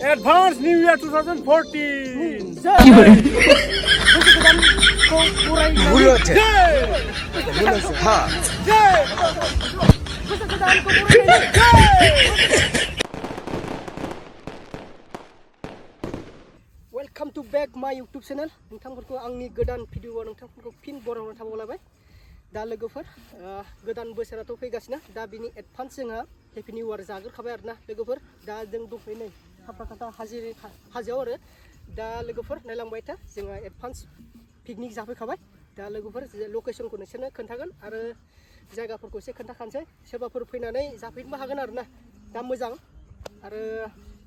Advance New Year 2014. Bulat. Ha. Welcome to back my YouTube channel. नोंथांफोरखौ आंनि गोदान भिडिअआव नोंथांफोरखौ फिन बरायनो थाबावलायबाय दा लोगोफोर गोदान बोसोराथ' फैगासिनो दा बिनि एडभान्स जोंहा हेपि निउ इयार जाग्रोखाबाय आरोना लोगोफोर दा जों दंफैयो नै खाफ्राखाथा हाजोआव आरो दा लोगोफोर नायलांबाय था जोंहा एडभान्स पिकनिक जाफैखाबाय दा लोगोफोर लकेसनखौ नोंसोरनो खोन्थागोन आरो जायगाफोरखौ एसे खोन्थाखानोसै सोरबाफोर फैनानै जाफैनोबो हागोन आरोना दा मोजां आरो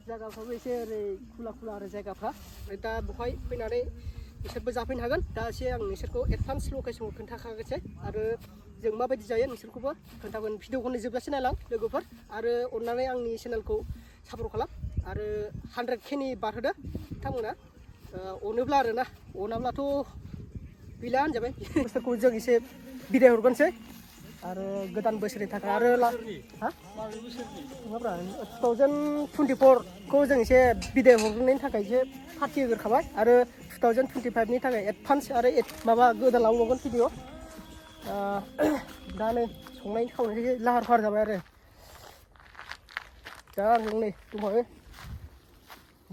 जायगाफ्राबो एसे ओरै खुला आरो जायगाफ्रा दा बेवहाय फैनानै बिसोरबो जाफैनो हागोन दा एसे आं नोंसोरखौ एडभान्स लकेसनखौ खोन्थाखागोनसै आरो जों माबायदि जायो नोंसोरखौबो खोन्थागोन भिडिअखौ जोबजासे नायलां लोगोफोर आरो अननानै आंनि चेनेलखौ सापर्ट खालाम आरो 100K नि बारहोदो बिथांमोना अनोब्ला आरोना अनाब्लाथ' गैला होनजाबाय बोसोरखौ जों एसे बिदाय हरगोनसै आरो गोदान बोसोरनि थाखाय आरो 2024 खौ जों एसे बिदाय हरनायनि थाखाय एसे पार्टि होग्रोखाबाय आरो 2025 नि थाखाय एडभान्स आरो माबा गोदान लाबोबावगोन भिडिअ दा नै संनायनि खावनायनि लाहार फाहार जाबाय आरो दा आं नै दंबावो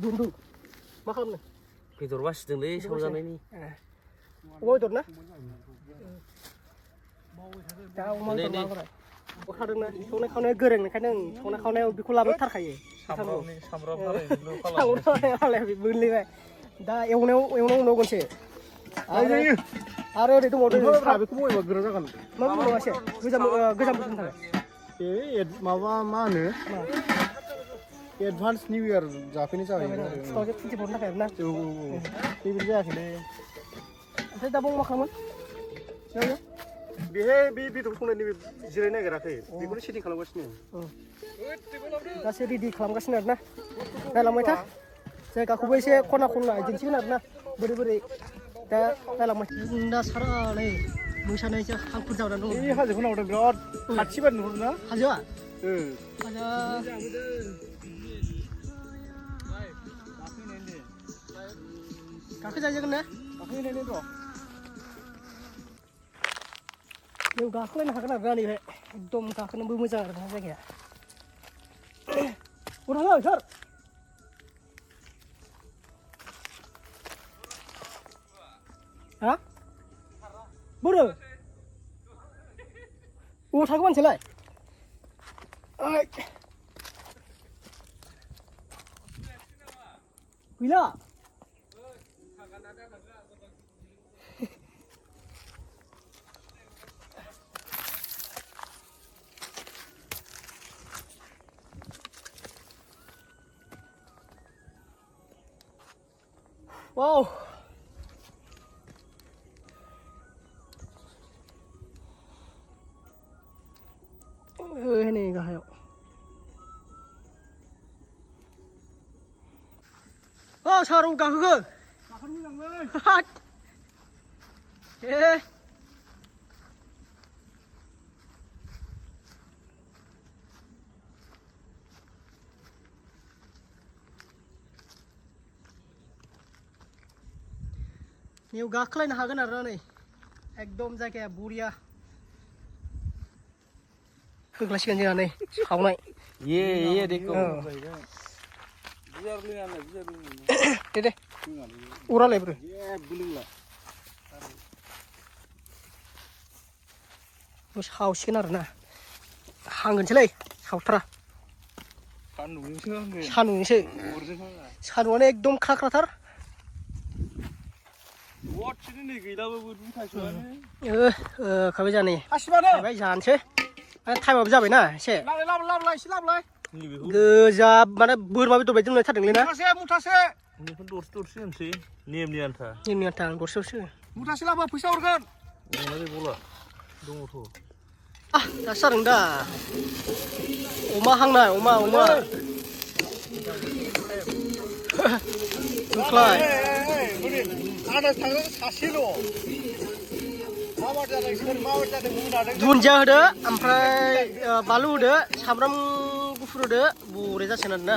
दुन्दु मा खालामनो बेदर बासिदोंलै सावजानायनि अमा बेदर ना दा अमा बेदर माबाय अखादोंना संनाय खावनाया गोरों ओंखायनो संनाय खावनायाव बेखौ लाबोथारखायो सामब्राम मोनलायबाय दा एवनायाव उनावगोनसो आरो ओरै दंबावदों बेखौ बयबो गोरा जागोन मा बुंबावगासो गोजाम बोसोरनि थाखाय माबा मा होनो एडभान्स निउ इयार जाफैनाय जाबाय 2024 नि थाखाय आरोना बेबायदि जायाखैलै ओमफ्राय दा मा खालामोन बेहाय बे बेदर संनायनि जिरायनो नागिराखै बेखौनो सेटिं खालामगासिनो गासै रेडि खालामगासिनो आरोना नायलांबाय था जायगाखौबो एसे खना दिन्थिगोन आरोना बोरै दा नायलांबाय दा सारा नै मोसानायसो हांखुर जानानै दं बे हाजोखौ नाहरदों बिराद खाथि बायदि नुहुरोना हाजोआ गाखोजागोन ना गाखोहैनायनि र' बेयाव गाखोलायनो हागोन आरोना नैबे एकदम गाखोनोबो मोजां आरोना जायगाया थाङो सार हा बोरो अबाव थागोन मानसियालाय गैला Wow. Ini gahayaw. Oh, sarung gahaga. गाखोनो मोजांलै Niu gaklain hagan arna नै एकदम जायगाया बरिया होग्लासिगोन जोंहा नै सावनाय ये देखो दे उरालाय ब्रो सावसिगोन आरोना हांगोनसैलै सावथारा सान्दुंसो सान्दुंआनो एकदम ख्राथार खाबाय जाने खाबाय जानोसै टाइमाबो जाबायना एसे गोजा माने बोरमा बेदर बायदि मोनथारदोंलै ना मुथासे दरसे होनसै नेमनि आन्था आं दरसेयावसो मुथासे लाबो फैसा हरगोन दङथ' दासो जादों दा अमा हांनाय अमा दुख्लाय दुन्दिया होदो ओमफ्राय बानलु होदो सामब्राम गुफुर होदो बरिया जासिगोन आरोना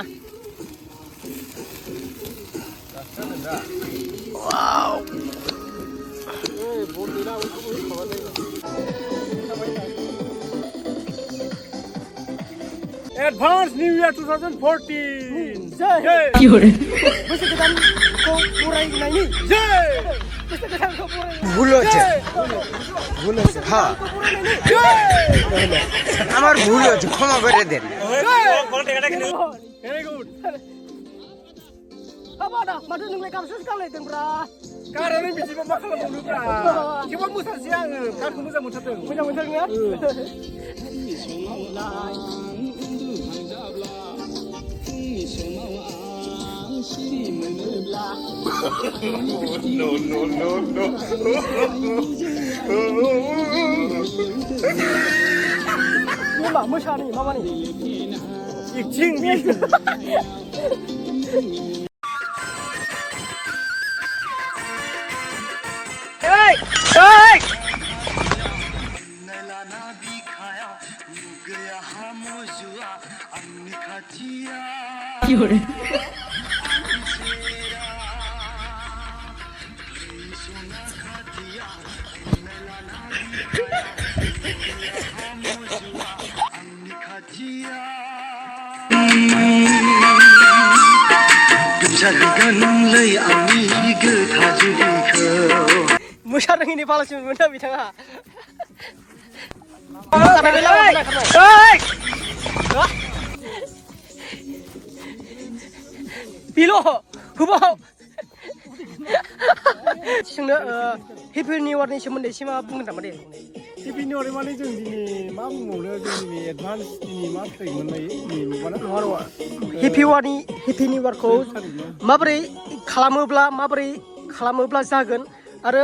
Advance New Year 2014. Borsoi godan ko berainaini. Borsoi godan ko berainaini. ভুল হচ্ছে হ্যাঁ আমার ভুল হচ্ছে ক্ষমা করে দেন Very good. Apa dah? Madu nunggu kamu sekali tembra. Karena ini biji mama kalau mau lupa. Cuma musa siang, kan kamu bisa musa tuh. Punya betul ya? Ini mah musa nih, mama nih. Ikcing nih. Hey! Hey! Musyarah ini palas benda bitanga. Hey! Bilo, hubo. Soalnya Happy New Year ni cuma desi mah bukan nama dia. Happy New Year mana jeng ini, maaf mau jeng ini advance ini maaf kayak mana ini mana? Happy New Year ko माबोरै खालामोब्ला जागोन आरो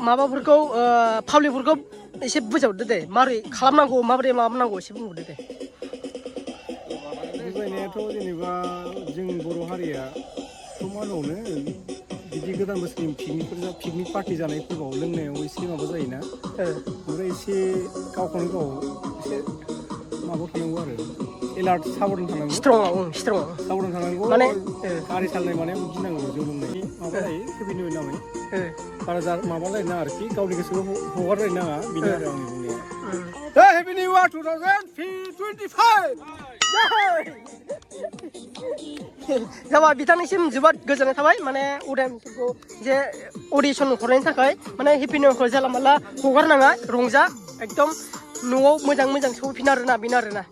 माबाफोरखौ पाब्लिकफोरखौ एसे बुजावदो दे माबोरै खालामनांगौ माबोरै माबानांगौ एसे बुंहरदो दे बुजायनायाथ' जेनेबा जों बर' हारिया समानावनो बिदि गोदान बोसोरनि पिकनिक पार्टि जानायफोराव लोंनायाव एसे माबा जायोना ओमफ्राय एसे गावखौनो गाव एसे माबा थानांगौ आरो एलार्ट साबधान थानांगौ साबधान थानांगौ माने गारि सालायनाय माने गिनांगौ जौ लोंनाय माबा जायो हेपि निउ इयार नामै बारा माबा जायो ना आरोखि गावनि गोसोखौ हगारलायनो नाङा बेनो आरो आंनि बुंनाया हेपि निउ इयार 2025 जाबा बिथांनिसिम जोबोद गोजोननाय थाबाय माने उदायफोरखौ जे अडिसन हरनायनि थाखाय माने हेपि निउ इयारखौ जानला मानला हगारनाङा रंजा एकदम न'आव मोजां सफैफिन आरोना बेनो आरोना